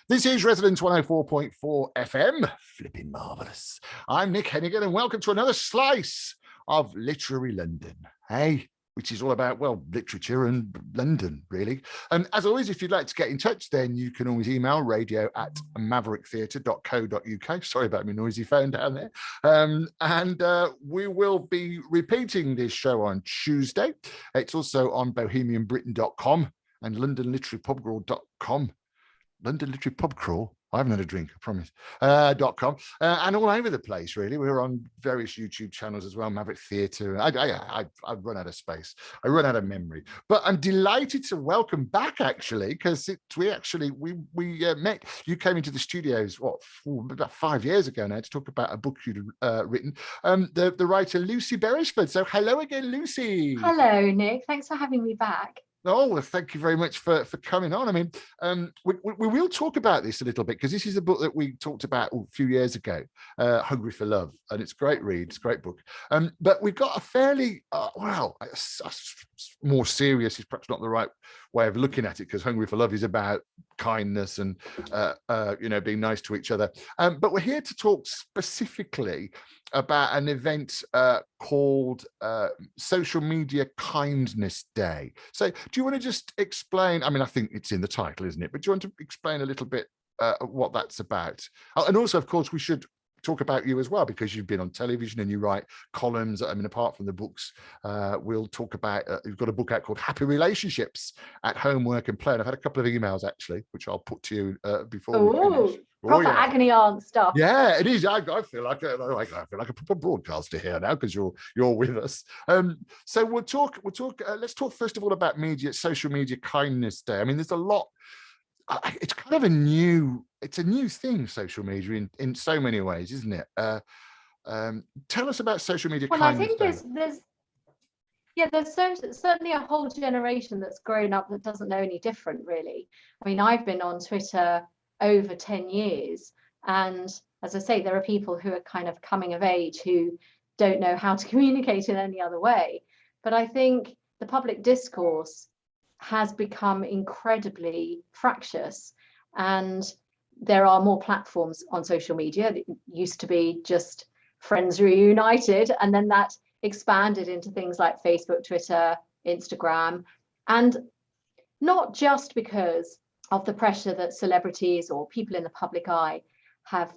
This is Residence 104.4 FM. Flipping marvellous. I'm Nick Hennegan, and welcome to another slice of Literary London. Hey, which is all about, well, literature and London, really. And as always, if you'd like to get in touch, then you can always email radio@mavericktheatre.co.uk. Sorry about my noisy phone down there. We will be repeating this show on Tuesday. It's also on bohemianbritain.com and londonliterarypubcrawl.com. London Literary Pub Crawl. I haven't had a drink, I promise. .com and all over the place, really. We're on various YouTube channels as well, Maverick Theatre. I run out of space. I run out of memory. But I'm delighted to welcome back, actually, because we met. You came into the studios, about 5 years ago now, to talk about a book you'd written. The writer Lucy Beresford. So hello again, Lucy. Hello, Nick. Thanks for having me back. Oh, well, thank you very much for coming on. I mean, we will talk about this a little bit, because this is a book that we talked about a few years ago, Hungry for Love, and it's a great read, it's a great book. But we've got a fairly, more serious is perhaps not the right way of looking at it, because Hungry for Love is about kindness and, being nice to each other. But we're here to talk specifically about an event called Social Media Kindness Day. So do you want to just explain, I mean, I think it's in the title, isn't it? But do you want to explain a little bit what that's about? And also, of course, we should talk about you as well, because you've been on television and you write columns. I mean, apart from the books, we'll talk about, you've got a book out called Happy Relationships at Home, Work and Play. And I've had a couple of emails, actually, which I'll put to you before we finish. Proper agony aunt stuff. Yeah, it is. I feel like a proper broadcaster here now, because you're with us. So we'll talk. Let's talk first of all about Social Media Kindness Day. I mean, there's a lot. It's kind of a new thing, social media, in so many ways, isn't it? Tell us about Social Media Kindness Day. Well, I think there's certainly a whole generation that's grown up that doesn't know any different, really. I mean, I've been on Twitter over 10 years, and as I say, there are people who are kind of coming of age who don't know how to communicate in any other way. But I think the public discourse has become incredibly fractious, and there are more platforms on social media. It used to be just Friends Reunited, and then that expanded into things like Facebook, Twitter, Instagram, and not just because of the pressure that celebrities or people in the public eye have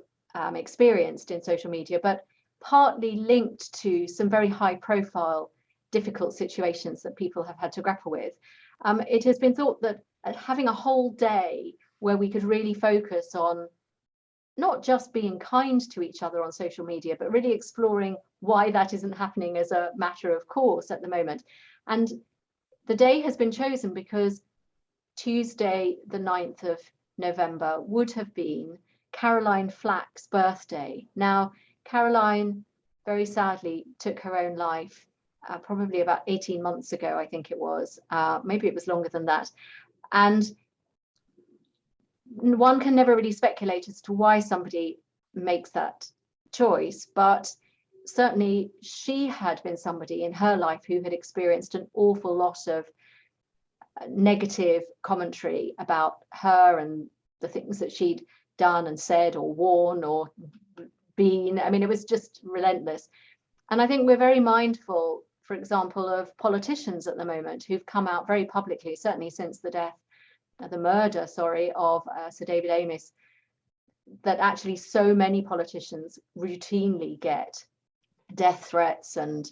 experienced in social media, but partly linked to some very high profile, difficult situations that people have had to grapple with. It has been thought that having a whole day where we could really focus on not just being kind to each other on social media, but really exploring why that isn't happening as a matter of course at the moment. And the day has been chosen because Tuesday, the 9th of November, would have been Caroline Flack's birthday. Now, Caroline very sadly took her own life probably about 18 months ago, I think it was. Maybe it was longer than that. And one can never really speculate as to why somebody makes that choice, but certainly she had been somebody in her life who had experienced an awful lot of negative commentary about her and the things that she'd done and said or worn or been. I mean, it was just relentless. And I think we're very mindful, for example, of politicians at the moment who've come out very publicly, certainly since the murder of Sir David Amess, that actually so many politicians routinely get death threats and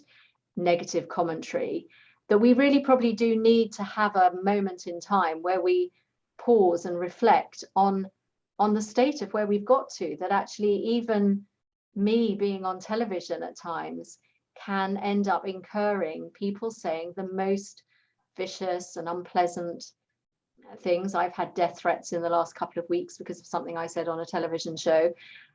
negative commentary, that we really probably do need to have a moment in time where we pause and reflect on the state of where we've got to, that actually even me being on television at times can end up incurring people saying the most vicious and unpleasant things. I've had death threats in the last couple of weeks because of something I said on a television show.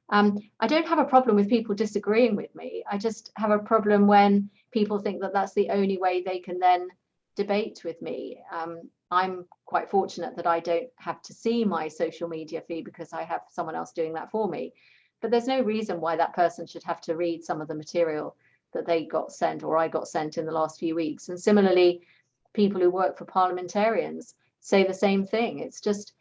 I don't have a problem with people disagreeing with me. I just have a problem when people think that that's the only way they can then debate with me. I'm quite fortunate that I don't have to see my social media feed because I have someone else doing that for me. But there's no reason why that person should have to read some of the material that they got sent or I got sent in the last few weeks. And similarly, people who work for parliamentarians say the same thing. It's just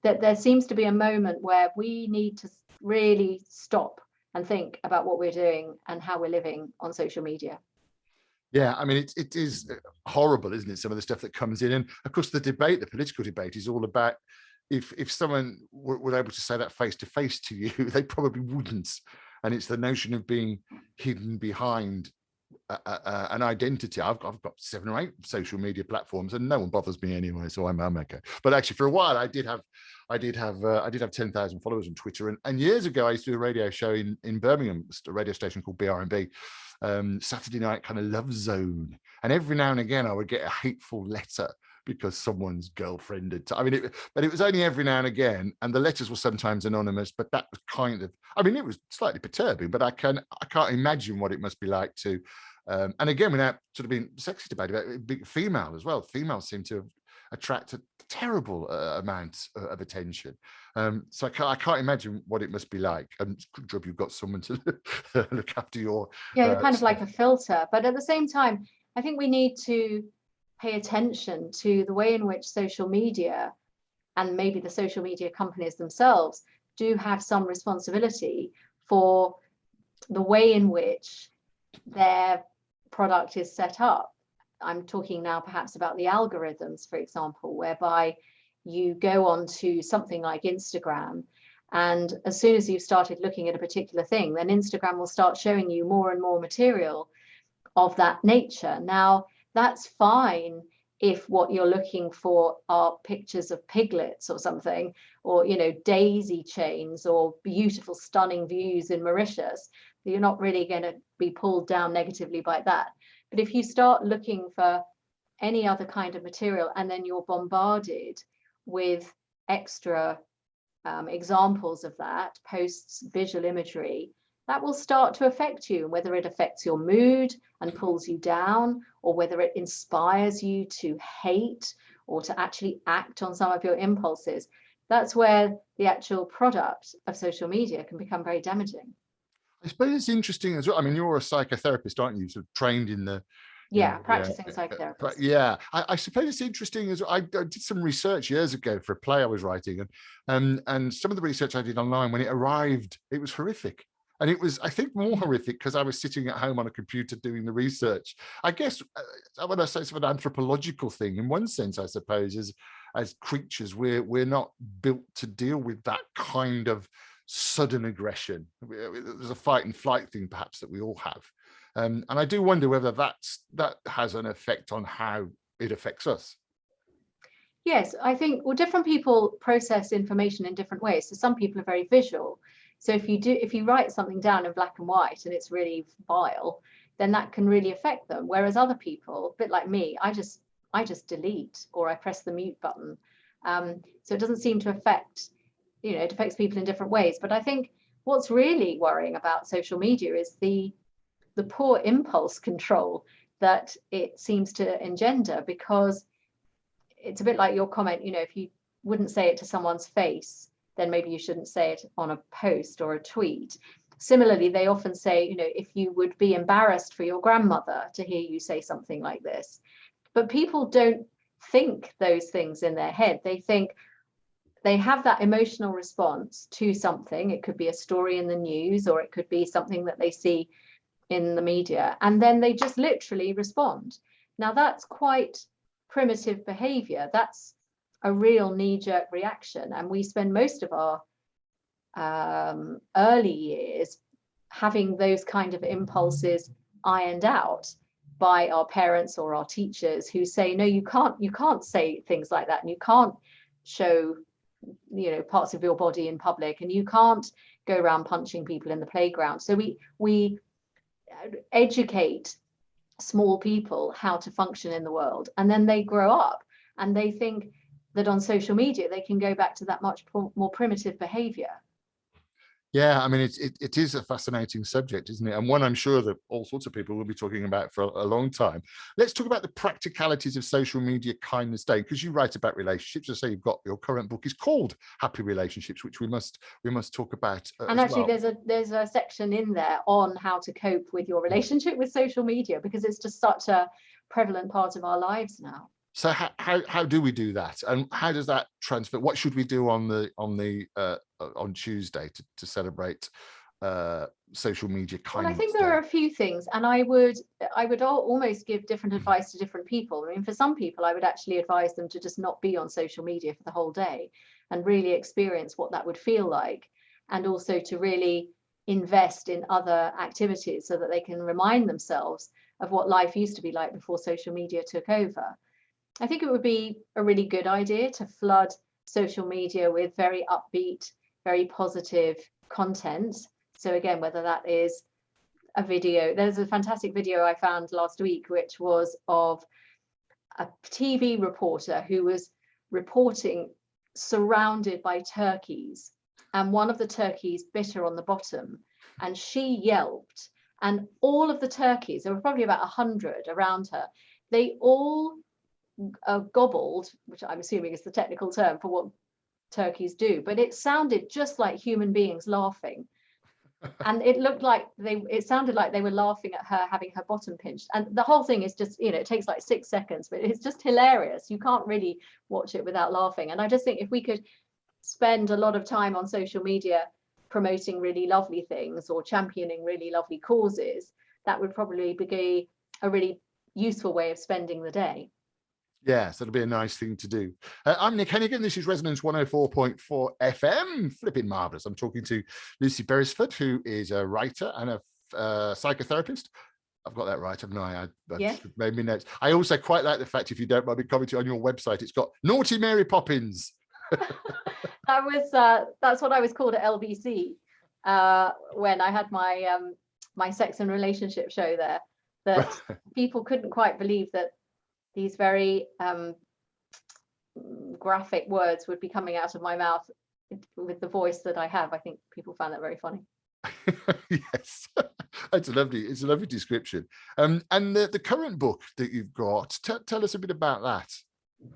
that there seems to be a moment where we need to really stop and think about what we're doing and how we're living on social media. Yeah, I mean, it is horrible, isn't it? Some of the stuff that comes in, and of course, the political debate, is all about if someone were able to say that face to face to you, they probably wouldn't. And it's the notion of being hidden behind an identity. I've got 7 or 8 social media platforms, and no one bothers me anyway, so I'm okay. But actually, for a while, I did have 10,000 followers on Twitter, and years ago, I used to do a radio show in Birmingham, a radio station called BR&B, Saturday night kind of love zone, and every now and again, I would get a hateful letter because someone's girlfriend had but it was only every now and again, and the letters were sometimes anonymous, but that was kind of, it was slightly perturbing, but I can't imagine what it must be like to and again, without sort of being sexist about it, being female as well. Females seem to attract a terrible amount of attention. So I can't imagine what it must be like. And it's a good job you've got someone to look after your... Yeah, kind of like a filter. But at the same time, I think we need to pay attention to the way in which social media, and maybe the social media companies themselves, do have some responsibility for the way in which their product is set up. I'm talking now perhaps about the algorithms, for example, whereby you go on to something like Instagram, and as soon as you've started looking at a particular thing, then Instagram will start showing you more and more material of that nature. Now, that's fine if what you're looking for are pictures of piglets or something, or daisy chains or beautiful, stunning views in Mauritius. You're not really going to be pulled down negatively by that. But if you start looking for any other kind of material, and then you're bombarded with extra examples of that, posts, visual imagery, that will start to affect you, whether it affects your mood and pulls you down, or whether it inspires you to hate or to actually act on some of your impulses. That's where the actual product of social media can become very damaging. I suppose it's interesting as well. You're a psychotherapist, aren't you? Sort of trained in the... practicing psychotherapist. Yeah, I suppose it's interesting as I did some research years ago for a play I was writing, and some of the research I did online, when it arrived, it was horrific. And it was, I think, more horrific because I was sitting at home on a computer doing the research. I guess when I say it's an anthropological thing, in one sense, I suppose, as creatures, we're not built to deal with that kind of sudden aggression. There's a fight and flight thing, perhaps, that we all have. And I do wonder whether that has an effect on how it affects us. Yes, I think, different people process information in different ways. So some people are very visual. So if you write something down in black and white and it's really vile, then that can really affect them. Whereas other people, a bit like me, I just delete, or I press the mute button. So it doesn't seem to affect, it affects people in different ways. But I think what's really worrying about social media is the poor impulse control that it seems to engender, because it's a bit like your comment, if you wouldn't say it to someone's face, then maybe you shouldn't say it on a post or a tweet. Similarly, they often say, if you would be embarrassed for your grandmother to hear you say something like this. But people don't think those things in their head. They think they have that emotional response to something. It could be a story in the news, or it could be something that they see in the media, and then they just literally respond. Now, that's quite primitive behavior. That's a real knee-jerk reaction, and we spend most of our early years having those kind of impulses ironed out by our parents or our teachers, who say, no, you can't say things like that, and you can't show parts of your body in public, and you can't go around punching people in the playground. So we educate small people how to function in the world, and then they grow up and they think that on social media they can go back to that much more primitive behavior. Yeah, it is a fascinating subject, isn't it? And one I'm sure that all sorts of people will be talking about for a long time. Let's talk about the practicalities of social media kindness day, because you write about relationships. I say you've got your current book is called Happy Relationships, which we must talk about. And actually, there's a section in there on how to cope with your relationship with social media, because it's just such a prevalent part of our lives now. So how do we do that, and how does that transfer? What should we do on Tuesday to celebrate social media Well, I kindness think there day? are a few things, and I would almost give different advice to different people. I mean, for some people, I would actually advise them to just not be on social media for the whole day and really experience what that would feel like, and also to really invest in other activities so that they can remind themselves of what life used to be like before social media took over. I think it would be a really good idea to flood social media with very upbeat, very positive content. So again, whether that is a video, there's a fantastic video I found last week, which was of a TV reporter who was reporting surrounded by turkeys, and one of the turkeys bit her on the bottom, and she yelped, and all of the turkeys, there were probably about 100 around her, they all gobbled, which I'm assuming is the technical term for what turkeys do, but it sounded just like human beings laughing. And it sounded like they were laughing at her having her bottom pinched. And the whole thing is just, it takes like 6 seconds, but it's just hilarious. You can't really watch it without laughing. And I just think if we could spend a lot of time on social media promoting really lovely things or championing really lovely causes, that would probably be a really useful way of spending the day. Yes, that'll be a nice thing to do. I'm Nick Hennegan. This is Resonance 104.4 FM. Flipping marvelous. I'm talking to Lucy Beresford, who is a writer and a psychotherapist. I've got that right, haven't I? Yeah. Made me notes. I also quite like the fact, if you don't mind me commenting on your website, it's got Naughty Mary Poppins. That's what I was called at LBC when I had my sex and relationship show there. That people couldn't quite believe that these very graphic words would be coming out of my mouth with the voice that I have. I think people found that very funny. Yes, it's a lovely description. And the current book that you've got, tell us a bit about that.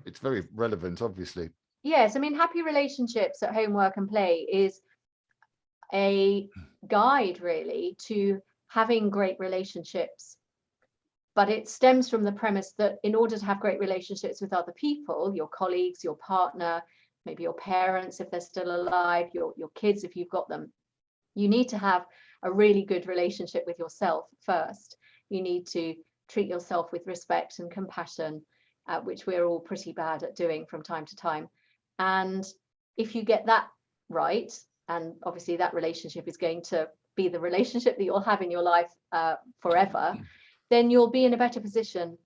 It's very relevant, obviously. Yes, I mean, Happy Relationships at Home, Work and Play is a guide really to having great relationships. But it stems from the premise that in order to have great relationships with other people, your colleagues, your partner, maybe your parents, if they're still alive, your kids, if you've got them, you need to have a really good relationship with yourself first. You need to treat yourself with respect and compassion, which we're all pretty bad at doing from time to time. And if you get that right, and obviously that relationship is going to be the relationship that you'll have in your life forever, then you'll be in a better position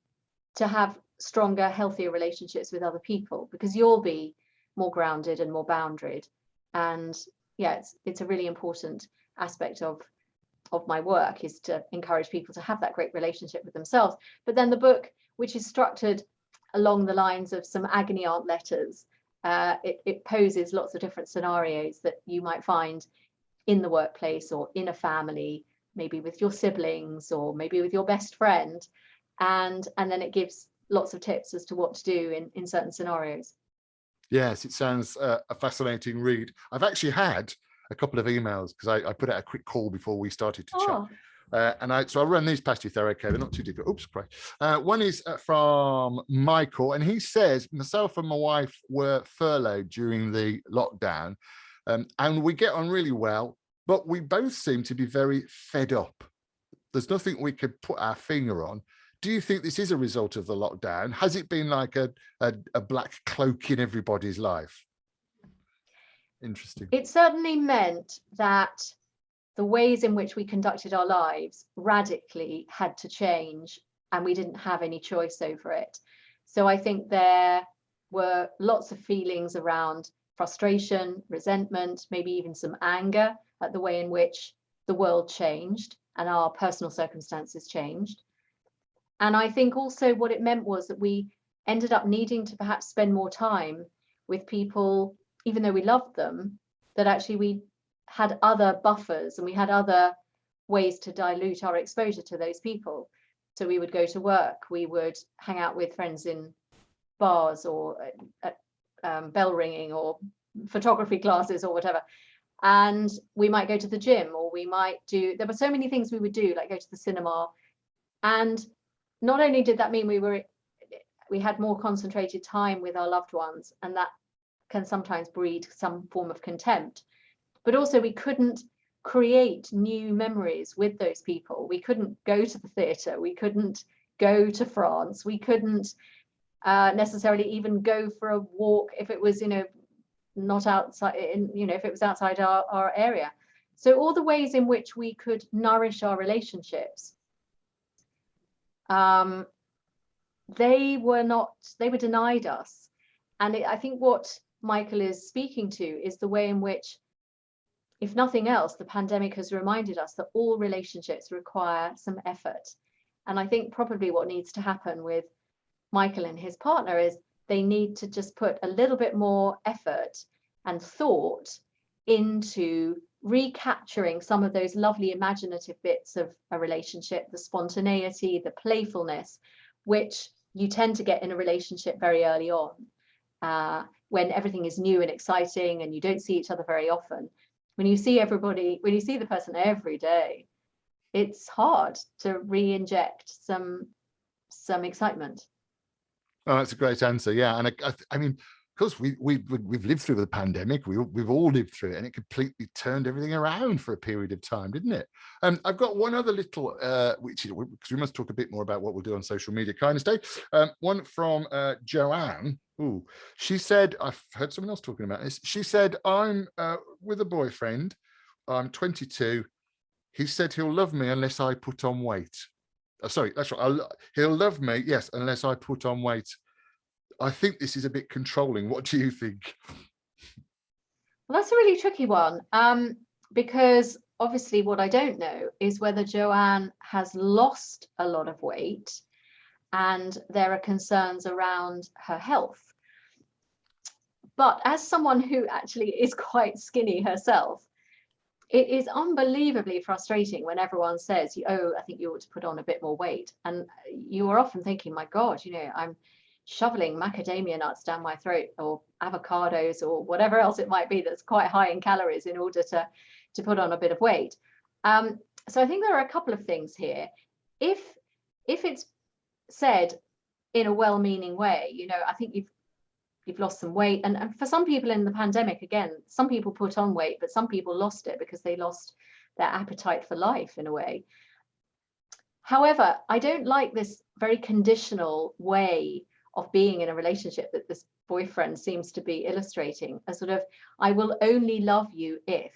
to have stronger, healthier relationships with other people, because you'll be more grounded and more boundaried. And yeah, it's a really important aspect of my work, is to encourage people to have that great relationship with themselves. But then the book, which is structured along the lines of some agony aunt letters, it poses lots of different scenarios that you might find in the workplace or in a family, maybe with your siblings or maybe with your best friend, and then it gives lots of tips as to what to do in certain scenarios. Yes, it sounds a fascinating read. I've actually had a couple of emails because I put out a quick call before we started to chat. So I'll run these past you if they're okay. They're not too difficult. Oops, sorry. One is from Michael, and he says, myself and my wife were furloughed during the lockdown, and we get on really well, but we both seem to be very fed up. There's nothing we could put our finger on. Do you think this is a result of the lockdown? Has it been like a black cloak in everybody's life? Interesting. It certainly meant that the ways in which we conducted our lives radically had to change, and we didn't have any choice over it. So I think there were lots of feelings around frustration, resentment, maybe even some anger at the way in which the world changed and our personal circumstances changed. And I think also what it meant was that we ended up needing to perhaps spend more time with people, even though we loved them, that actually we had other buffers and we had other ways to dilute our exposure to those people. So we would go to work, we would hang out with friends in bars or at bell ringing or photography classes or whatever. And we might go to the gym, or there were so many things we would do, like go to the cinema. And not only did that mean we we had more concentrated time with our loved ones, and that can sometimes breed some form of contempt. But also we couldn't create new memories with those people. We couldn't go to the theatre, we couldn't go to France, we couldn't necessarily even go for a walk if it was, not outside, if it was outside our area. So all the ways in which we could nourish our relationships, they were denied us. And I think what Michael is speaking to is the way in which, if nothing else, the pandemic has reminded us that all relationships require some effort. And I think probably what needs to happen with Michael and his partner is they need to just put a little bit more effort and thought into recapturing some of those lovely imaginative bits of a relationship, the spontaneity, the playfulness, which you tend to get in a relationship very early on, when everything is new and exciting and you don't see each other very often. When you see the person every day, it's hard to re-inject some excitement. Oh, that's a great answer. Yeah, and I mean, of course, we've lived through the pandemic. We've all lived through it, and it completely turned everything around for a period of time, didn't it? I've got one other little, which because we must talk a bit more about what we'll do on social media, Kindness Day. One from Joanne. Ooh, she said, I've heard someone else talking about this. She said, I'm with a boyfriend. I'm 22. He said he'll love me unless I put on weight. Sorry, that's right. He'll love me, yes, unless I put on weight. I think this is a bit controlling. What do you think? Well, that's a really tricky one, because obviously what I don't know is whether Joanne has lost a lot of weight and there are concerns around her health. But as someone who actually is quite skinny herself, it is unbelievably frustrating when everyone says, oh, I think you ought to put on a bit more weight. And you are often thinking, my God, I'm shoveling macadamia nuts down my throat, or avocados, or whatever else it might be that's quite high in calories, in order to put on a bit of weight. So I think there are a couple of things here. If it's said in a well-meaning way, I think you've lost some weight, and for some people in the pandemic, again, some people put on weight, but some people lost it because they lost their appetite for life in a way. However, I don't like this very conditional way of being in a relationship that this boyfriend seems to be illustrating, a sort of, I will only love you if,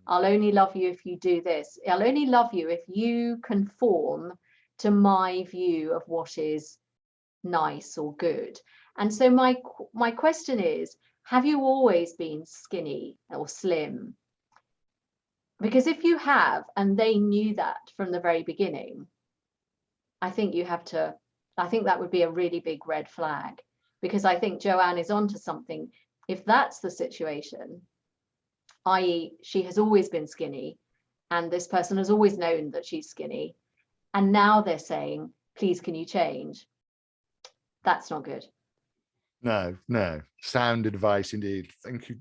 I'll only love you if you do this, I'll only love you if you conform to my view of what is nice or good. And so my question is, have you always been skinny or slim? Because if you have, and they knew that from the very beginning, I think that would be a really big red flag, because I think Joanne is onto something. If that's the situation, i.e. she has always been skinny and this person has always known that she's skinny, and now they're saying, please, can you change? That's not good. No, sound advice indeed.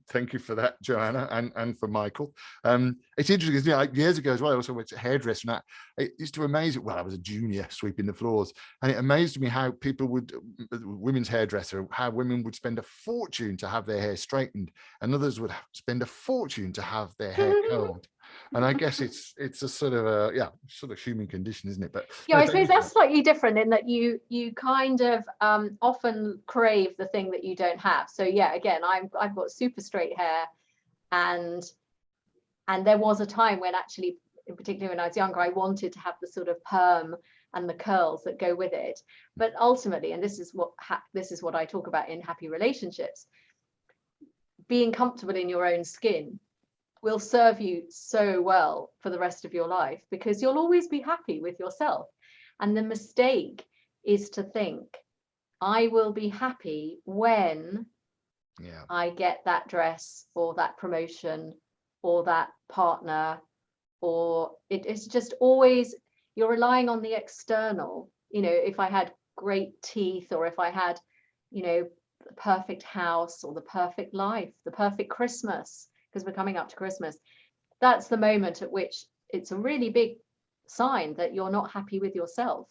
Thank you for that, Joanna, and for Michael. It's interesting, isn't it? Like years ago as well, I also went to hairdresser, and it used to amaze it. Well, I was a junior sweeping the floors, and it amazed me how people would, women's hairdresser, how women would spend a fortune to have their hair straightened, and others would spend a fortune to have their hair curled. And I guess it's a sort of human condition, isn't it? But yeah, I suppose that's slightly different in that you kind of often crave the thing that you don't have. So yeah, again, I've got super straight hair, and there was a time when actually, in particular when I was younger, I wanted to have the sort of perm and the curls that go with it. But ultimately, and this is what I talk about in happy relationships, being comfortable in your own skin will serve you so well for the rest of your life, because you'll always be happy with yourself. And the mistake is to think, I will be happy when I get that dress or that promotion or that partner, or it's just always, you're relying on the external. If I had great teeth, or if I had, the perfect house, or the perfect life, the perfect Christmas, because we're coming up to Christmas, that's the moment at which it's a really big sign that you're not happy with yourself.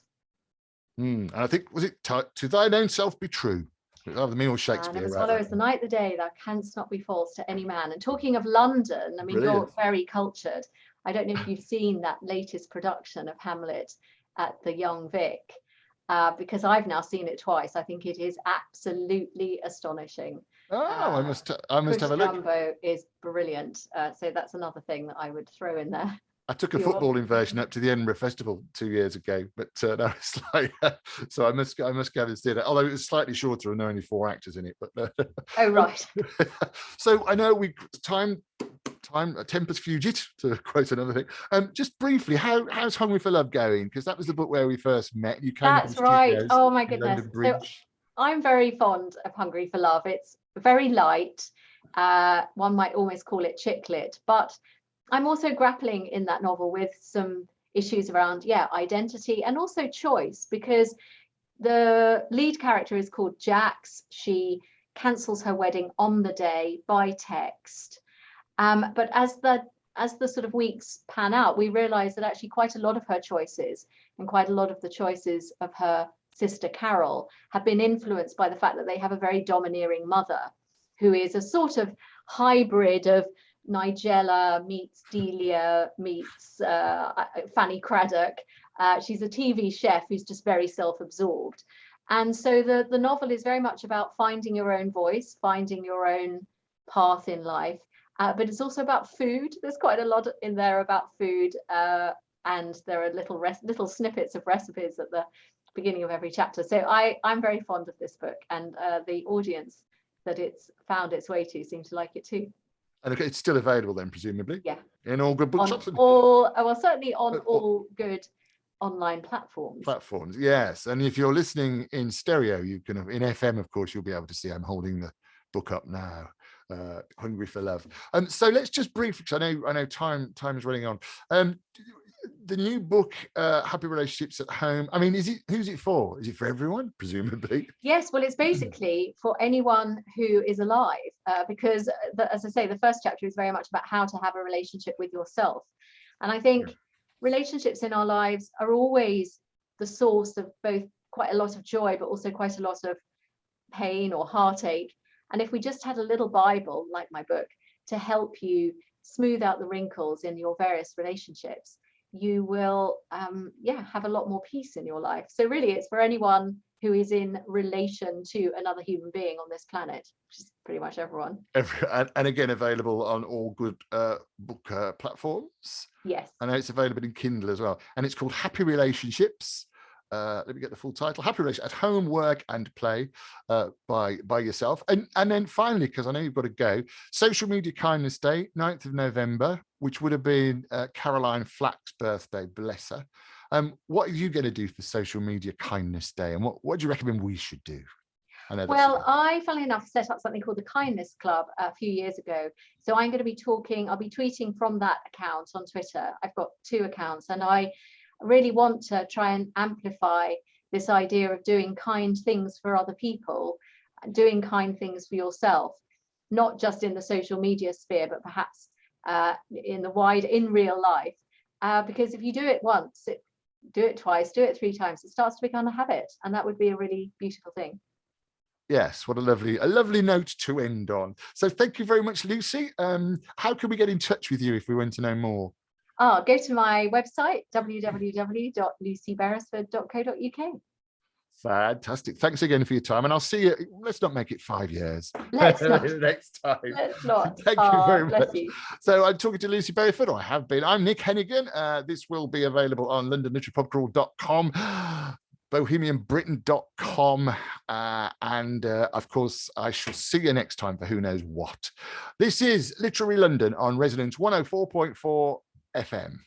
And I think, was it to thine own self be true? Either me or And Shakespeare. as Right, follows the night, the day, thou canst not be false to any man. And talking of London, I mean, brilliant. you're very cultured. I don't know if you've seen that latest production of Hamlet at the Young Vic, because I've now seen it twice. I think it is absolutely astonishing. Oh, I must Chris have a look. Jumbo is brilliant. So that's another thing that I would throw in there. I took a footballing version up to the Edinburgh Festival 2 years ago, but no, it's like so I must go and see it. Although it was slightly shorter and there are only 4 actors in it. But Oh right. So I know time tempus fugit, to quote another thing. Just briefly, how's Hungry for Love going? Because that was the book where we first met. You came. That's right. Oh my goodness. London Bridge. So I'm very fond of Hungry for Love. It's very light. One might almost call it chick lit, but I'm also grappling in that novel with some issues around, identity and also choice, because the lead character is called Jax. She cancels her wedding on the day by text. But as the sort of weeks pan out, we realize that actually quite a lot of her choices and quite a lot of the choices of her sister Carol have been influenced by the fact that they have a very domineering mother who is a sort of hybrid of Nigella meets Delia meets Fanny Craddock. She's a TV chef who's just very self-absorbed. And so the novel is very much about finding your own voice, finding your own path in life. But it's also about food. There's quite a lot in there about food. And there are little snippets of recipes at the beginning of every chapter. So I'm very fond of this book, and the audience that it's found its way to seem to like it too. And it's still available then, presumably? Yeah. In all good bookshops? Certainly on all good online platforms. Yes. And if you're listening in stereo, you can, in FM, of course, you'll be able to see I'm holding the book up now. Hungry for Love. So let's just briefly, because I know time is running on. The new book, Happy Relationships at Home. I mean, who's it for? Is it for everyone, presumably? Yes, well, it's basically for anyone who is alive, because as I say, the first chapter is very much about how to have a relationship with yourself. And I think relationships in our lives are always the source of both quite a lot of joy, but also quite a lot of pain or heartache. And if we just had a little Bible, like my book, to help you smooth out the wrinkles in your various relationships, you will have a lot more peace in your life. So really it's for anyone who is in relation to another human being on this planet, which is pretty much everyone. And again, available on all good book platforms. Yes. I know it's available in Kindle as well. And it's called Happy Relationships. Let me get the full title. Happy Relationships at Home, Work and Play by yourself. And then finally, because I know you've got to go, Social Media Kindness Day, 9th of November, which would have been Caroline Flack's birthday, bless her. What are you going to do for Social Media Kindness Day? And what do you recommend we should do? Well, I, funnily enough, set up something called the Kindness Club a few years ago. So I'm going to be I'll be tweeting from that account on Twitter. I've got 2 accounts, and I really want to try and amplify this idea of doing kind things for other people, doing kind things for yourself, not just in the social media sphere, but perhaps in real life. Because if you do it once, do it twice, do it 3 times, it starts to become a habit, and that would be a really beautiful thing. Yes, what a lovely note to end on. So thank you very much, Lucy. How can we get in touch with you if we want to know more? Go to my website, www.lucyberesford.co.uk. Fantastic. Thanks again for your time. And I'll see you. Let's not make it 5 years. Let's not. Next time. Let's not. Thank you very much. You. So I'm talking to Lucy Beresford, or I have been. I'm Nick Hennegan. This will be available on londonliterarypubcrawl.com. bohemianbritain.com, and of course I shall see you next time for who knows what. This is Literary London on Resonance 104.4 FM.